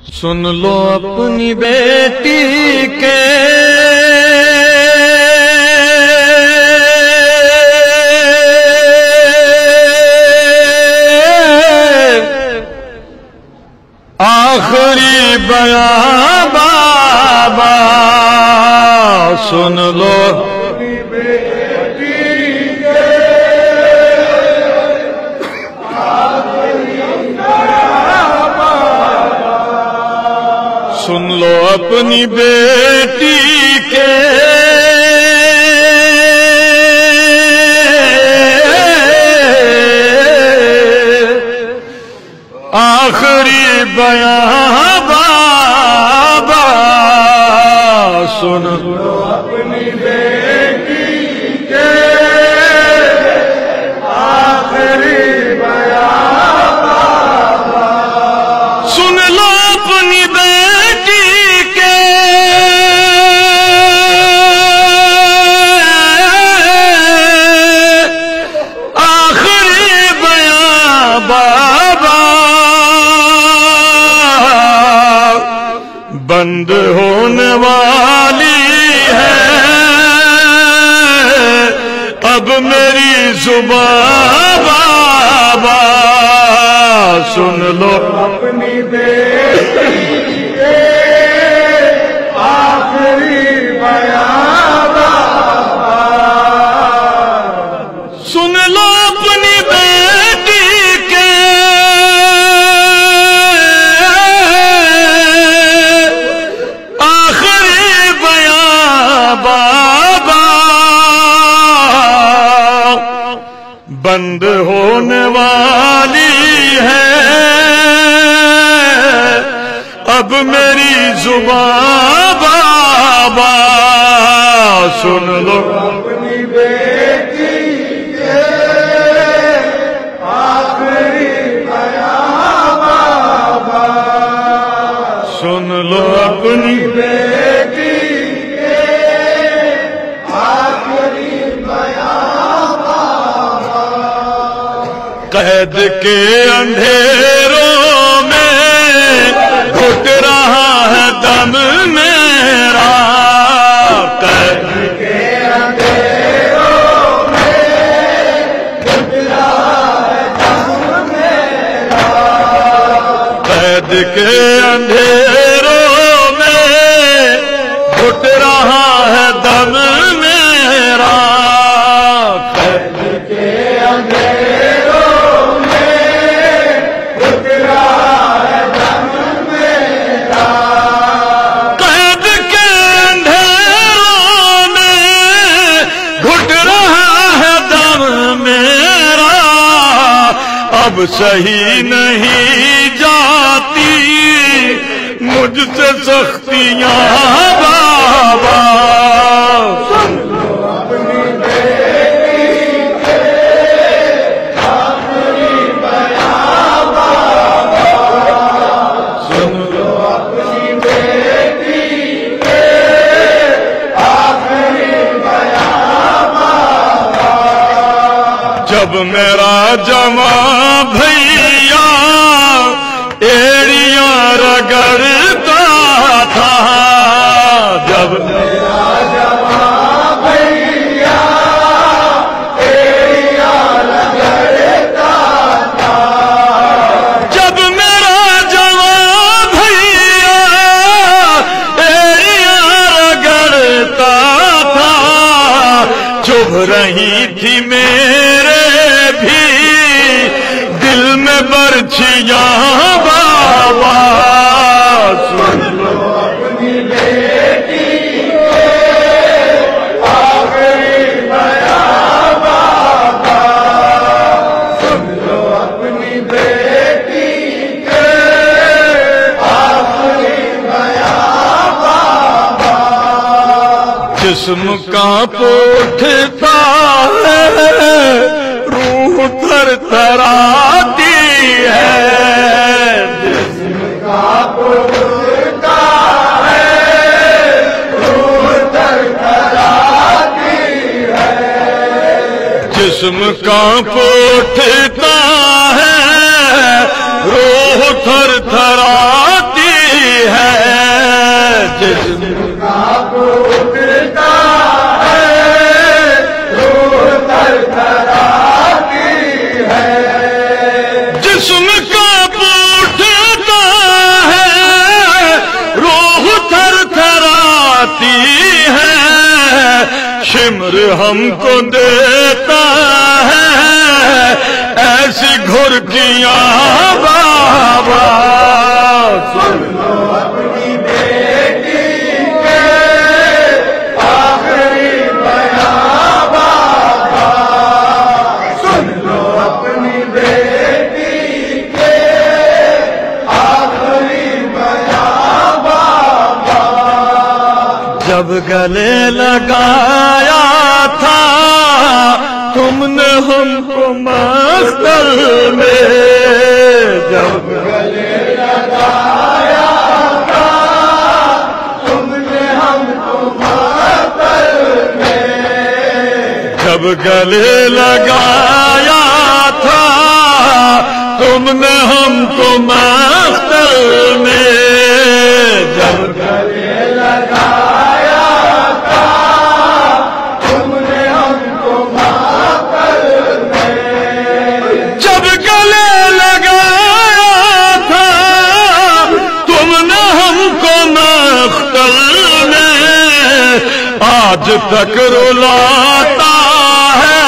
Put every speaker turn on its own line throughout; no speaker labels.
سن لو اپنی بیٹی کے آخری بیان بابا، سن لو اپنی بیٹی کے آخری بیان بابا، سن لو اپنی بیٹی کے آخری بیان بابا، سن لو اپنی بیٹی کے آخری بیان بابا، سن لو اپنی بیٹی کے آخری بیان بابا، بند ہونے والی ہے اب میری زبان بابا، سن لو اپنی بیٹی کے آخری بیان بابا، سن لو اپنی بیٹی کے بند ہونے والی ہے اب میری زبان بابا، سن لو اپنی بیٹی کے آخری بیان بابا، سن لو اپنی بیٹی کے آخری بیان بابا، قید کے اندھیروں میں گھٹ رہا ہے دم میرا، قید کے اندھیروں میں گھٹ رہا ہے دم میرا، قید کے اندھیروں میں گھٹ رہا ہے دم میرا، قید کے اندھیروں اب سہی نہیں جاتی مجھ سے سختیاں بابا، سن لو اپنی بیٹی کے آخری بیان بابا، سن لو اپنی بیٹی کے آخری بیان بابا، جب میرا جوان بھیا ایڑیاں رگڑتا تھا، جب میرا جوان بھیا ایڑیاں رگڑتا تھا، جب میرا جوان بھیا ایڑیاں رگڑتا تھا، چبھ رہی تھی میرے بھی دل میں برچھیاں بابا، سن لو اپنی بیٹی کے آخری بیان بابا، سن لو اپنی بیٹی کے آخری بیان بابا، جسم کانپ اٹھتا ہے روح تھر تھراتی ہے، جسم کانپ اٹھتا ہے روح تھر تھراتی ہے، جسم کانپ اٹھتا ہے روح تھر تھراتی شمر ہم کو دیتا ہے ایسی گھرکیاں بابا سن لو اپنی بیٹی کے آخری بیان بابا سن لو اپنی بیٹی کے آخری بیان بابا جب گلے لگایا تھا تم نے ہم کو مختل میں جب گلے لگایا تھا تم نے ہم کو مختل میں جب گلے لگایا تھا تم نے ہم کو مختل میں جب گلے لگایا تھا تم نے ہم کو مختل میں جب گلے لگایا تھا تم نے ہم کو مختل میں آج تک رلاتا ہے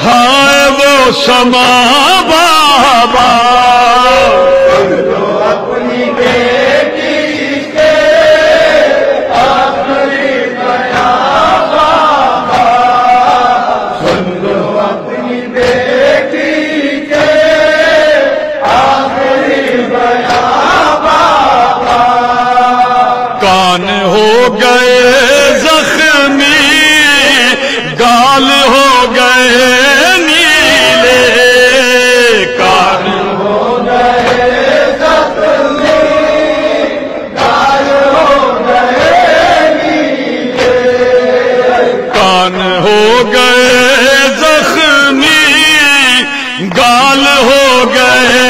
ہائے وہ سما بابا سن لو اپنی بیٹی کے آخری بیان بابا سن لو اپنی بیٹی کے آخری بیان بابا کان ہو گئے زخمی گال ہو گئے نیلے کان ہو گئے زخمی گال ہو گئے نیلے کان ہو گئے زخمی گال ہو گئے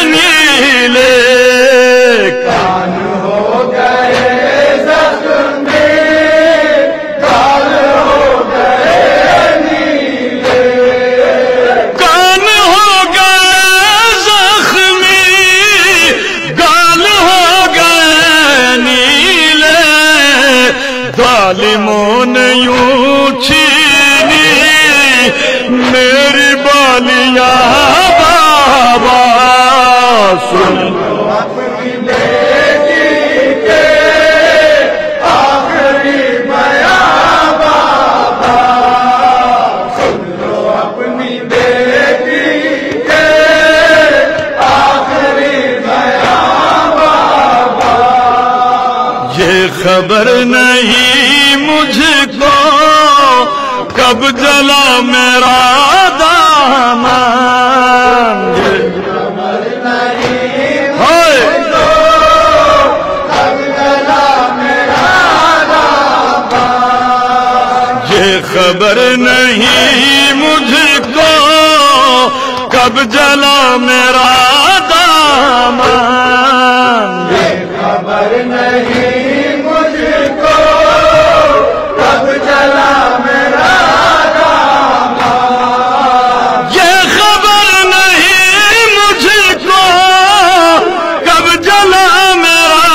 نیلے کان ہو گئے زخمی گال ہو گئے نیلے کان ہو گئے زخمی گال ہو گئے نیلے ظالموں نے یوں چھینی میری بالیاں بابا سن لو اپنی بیٹی کے آخری بیان بابا سن لو اپنی بیٹی کے آخری بیان بابا یہ خبر نہیں مجھ کو کب جلا میرا دامن یہ خبر نہیں مجھ کو کب جلا میرا دامن یہ خبر نہیں مجھ کو کب جلا میرا دامن یہ خبر نہیں مجھ کو کب جلا میرا دامن یہ خبر نہیں مجھ کو کب جلا میرا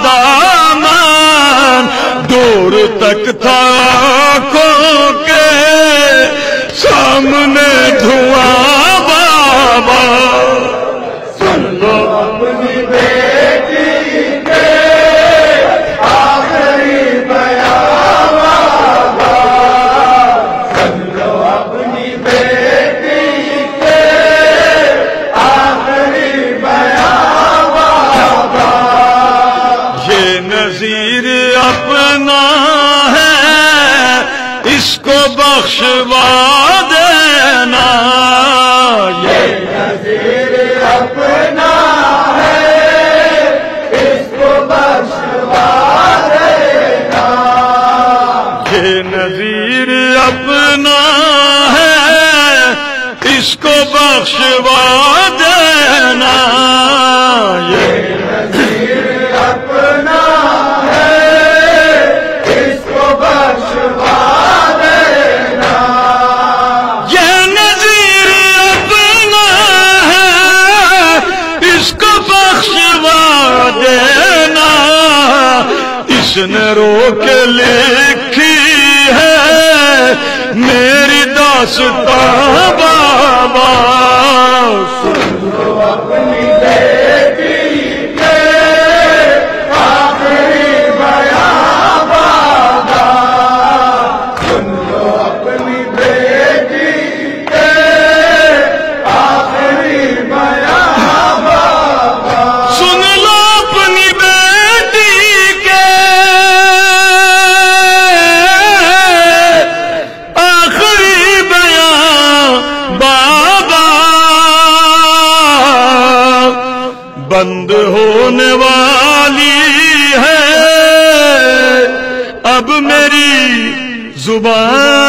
دامن دور تک تھا آنکھوں کے سامنے دھواں بابا سن لو اپنی بیٹی کے آخری بیان بابا سن لو اپنی بیٹی کے آخری بیان بابا یہ نذیر اپنا ہے اس کو بخشوا دینا یہ نذیر اپنا ہے اس کو بخشوا دینا یہ نذیر اپنا ہے اس کو بخشوا دینا یہ نذیر اپنا اس نے رو کے لکھی ہے داستان بابا سن لو اپنی بیٹی کے آخری بیان بابا سن لو اپنی بیٹی کے آخری بیان بابا سن لو اپنی بیٹی کے آخری بیان بابا بند ہونے والی ہے اب میری زبان